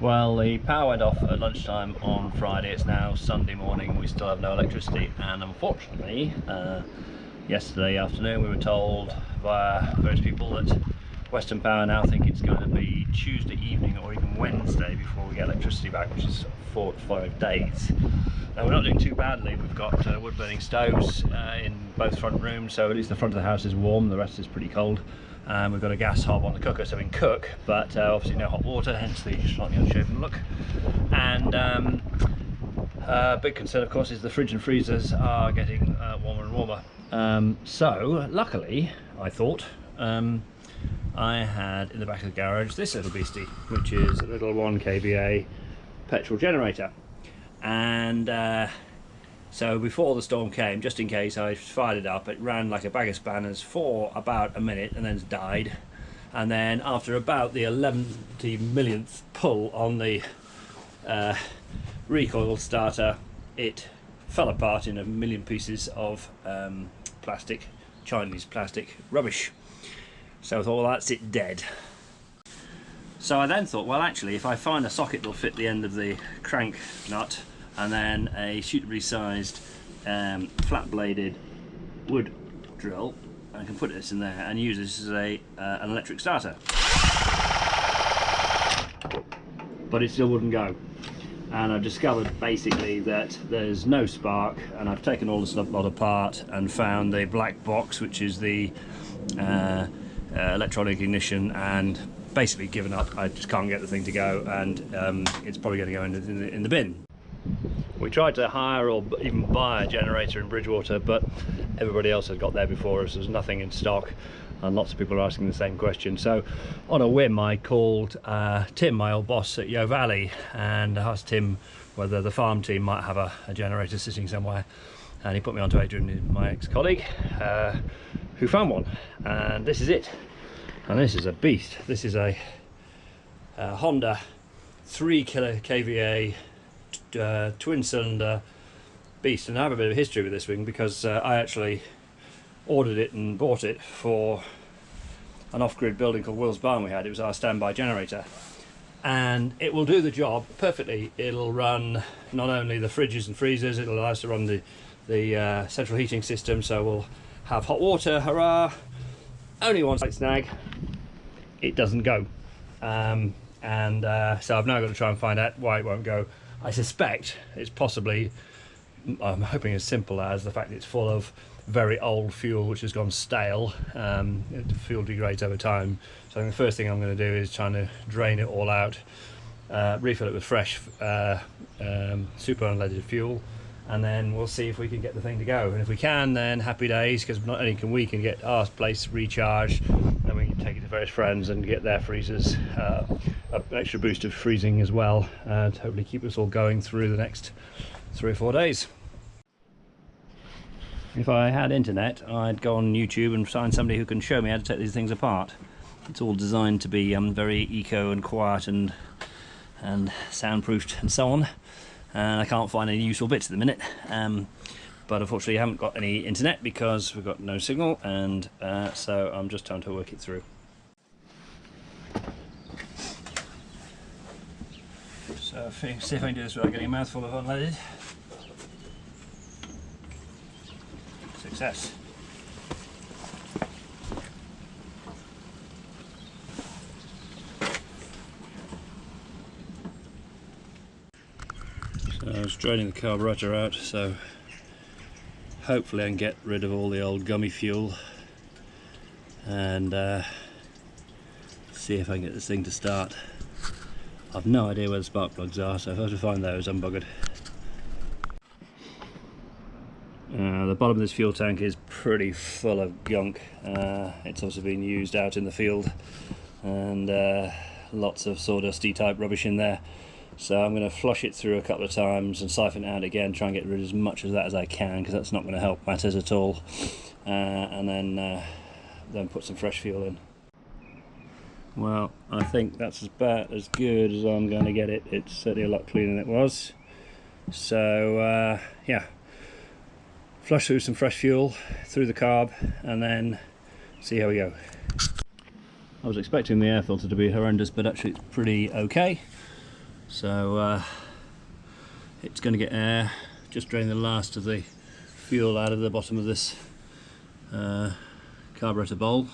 Well, the power went off at lunchtime on Friday. It's now Sunday morning. We still have no electricity, and unfortunately yesterday afternoon we were told via various people that Western Power now think it's going to be Tuesday evening or even Wednesday before we get electricity back, which is 4 to 5 days. Now we're not doing too badly. We've got wood burning stoves in both front rooms, so at least the front of the house is warm, the rest is pretty cold. We've got a gas hob on the cooker so we can cook, but obviously no hot water, hence the slightly unshaven look. And big concern of course is the fridge and freezers are getting warmer and warmer. So luckily I thought I had in the back of the garage this little beastie, which is a little 1 kVA petrol generator. And so before the storm came, just in case, I fired it up. It ran like a bag of spanners for about a minute and then died. And then after about the 11th pull on the recoil starter, it fell apart in a million pieces of plastic, Chinese plastic rubbish. So I thought, well, that's it dead. So I then thought, well, actually, if I find a socket that'll fit the end of the crank nut, and then a suitably sized flat bladed wood drill, I can put this in there and use this as an electric starter. But it still wouldn't go, and I've discovered basically that there's no spark, and I've taken all the stuff lot apart and found the black box, which is the electronic ignition, and basically given up. I just can't get the thing to go, and it's probably going to go in the bin. We tried to hire or even buy a generator in Bridgewater, but everybody else had got there before us. There's nothing in stock, and lots of people are asking the same question. So on a whim I called Tim, my old boss at Yo Valley, and asked him whether the farm team might have a generator sitting somewhere, and he put me onto Adrian, my ex-colleague, who found one, and this is it. And this is a beast. This is a Honda 3 kVA twin cylinder beast, and I have a bit of history with this thing because I actually ordered it and bought it for an off-grid building called Will's Barn we had. It was our standby generator, and it will do the job perfectly. It'll run not only the fridges and freezers, it'll allow us to run the central heating system, so we'll have hot water. Hurrah! Only one slight snag: it doesn't go, so I've now got to try and find out why it won't go. I suspect it's possibly, I'm hoping, as simple as the fact that it's full of very old fuel which has gone stale. The fuel degrades over time, so I think the first thing I'm going to do is trying to drain it all out, refill it with fresh super unleaded fuel, and then we'll see if we can get the thing to go. And if we can, then happy days, because not only can we get our place recharged, then we can take it to various friends and get their freezers an extra boost of freezing as well, and hopefully keep us all going through the next 3 or 4 days. If I had internet, I'd go on YouTube and find somebody who can show me how to take these things apart. It's all designed to be very eco and quiet and soundproofed and so on, and I can't find any useful bits at the minute. But unfortunately I haven't got any internet because we've got no signal, and so I'm just trying to work it through. So see if I can do this without getting a mouthful of unleaded. Success. So I was draining the carburetor out, so hopefully I can get rid of all the old gummy fuel and see if I can get this thing to start. I've no idea where the spark plugs are, so if I have to find those, I'm buggered. The bottom of this fuel tank is pretty full of gunk. It's also been used out in the field, and lots of sawdusty type rubbish in there. So I'm going to flush it through a couple of times and siphon it out again, try and get rid of as much of that as I can, because that's not going to help matters at all. And then put some fresh fuel in. Well, I think that's about as good as I'm going to get it. It's certainly a lot cleaner than it was. So yeah, flush through some fresh fuel through the carb and then see how we go. I was expecting the air filter to be horrendous, but actually it's pretty okay. So it's going to get air, just drain the last of the fuel out of the bottom of this carburetor bowl.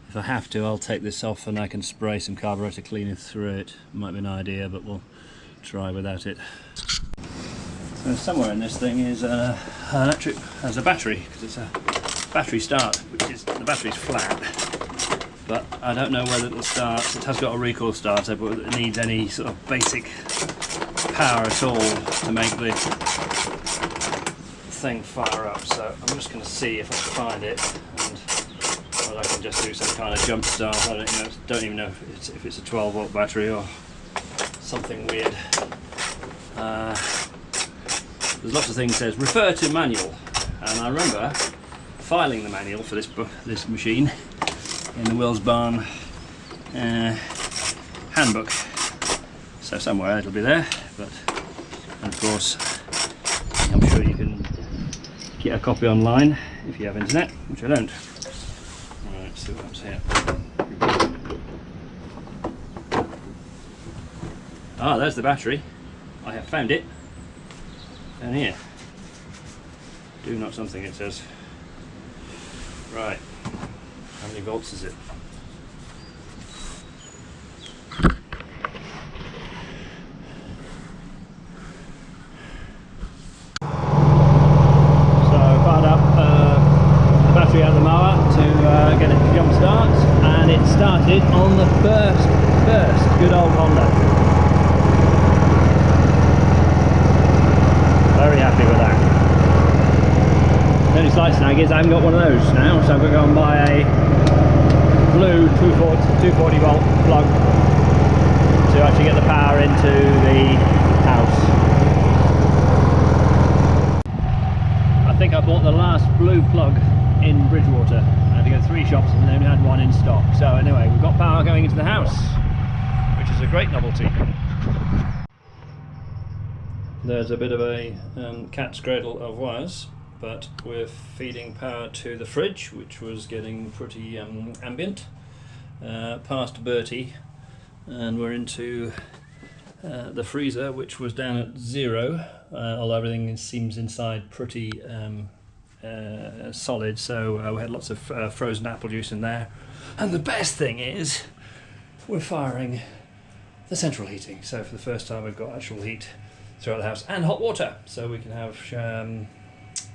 If I have to, I'll take this off and I can spray some carburetor cleaner through it. Might be an idea, but we'll try without it. So somewhere in this thing is an electric, as a battery, because it's a battery start, which is, the battery's flat, but I don't know whether it'll start. It has got a recoil starter, but it needs any sort of basic power at all to make the thing fire up. So I'm just going to see if I can find it, and whether I can just do some kind of jump start. I don't even know if it's a 12 volt battery or something weird. There's lots of things that says refer to manual, and I remember filing the manual for this machine in the Will's Barn handbook. So somewhere it'll be there, but and of course I'm sure you can get a copy online if you have internet, which I don't. Alright, let's see what happens here. Ah, there's the battery. I have found it. Down here. Do not something, it says. Right. How many volts is it? Out of the mower to get it to jump start, and it started on the first good old Honda. Very happy with that. The only slight snag is I haven't got one of those now, so I've got to go and buy a blue 240 volt plug to actually get the power into the house. I think I bought the last blue plug in Bridgewater. I had to go 3 shops and they only had one in stock. So anyway, we've got power going into the house, which is a great novelty. There's a bit of a cat's cradle of wires, but we're feeding power to the fridge, which was getting pretty ambient, past Bertie, and we're into the freezer, which was down at 0, although everything seems inside pretty solid, so we had lots of frozen apple juice in there. And the best thing is we're firing the central heating, so for the first time we've got actual heat throughout the house, and hot water, so we can have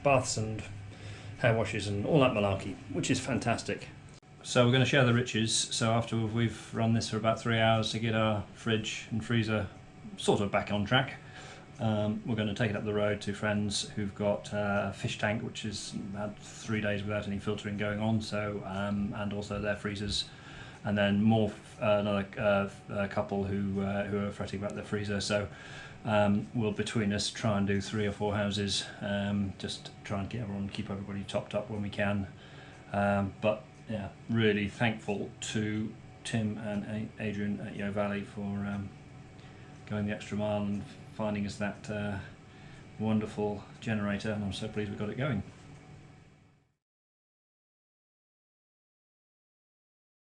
baths and hair washes and all that malarkey, which is fantastic. So we're going to share the riches. So after we've run this for about 3 hours to get our fridge and freezer sort of back on track, we're going to take it up the road to friends who've got a fish tank which has had 3 days without any filtering going on, so and also their freezers, and then more another couple who are fretting about their freezer. So we'll between us try and do 3 or 4 houses, just try and keep everybody topped up when we can. But yeah, really thankful to Tim and Adrian at Yo Valley for going the extra mile and finding us that wonderful generator, and I'm so pleased we got it going.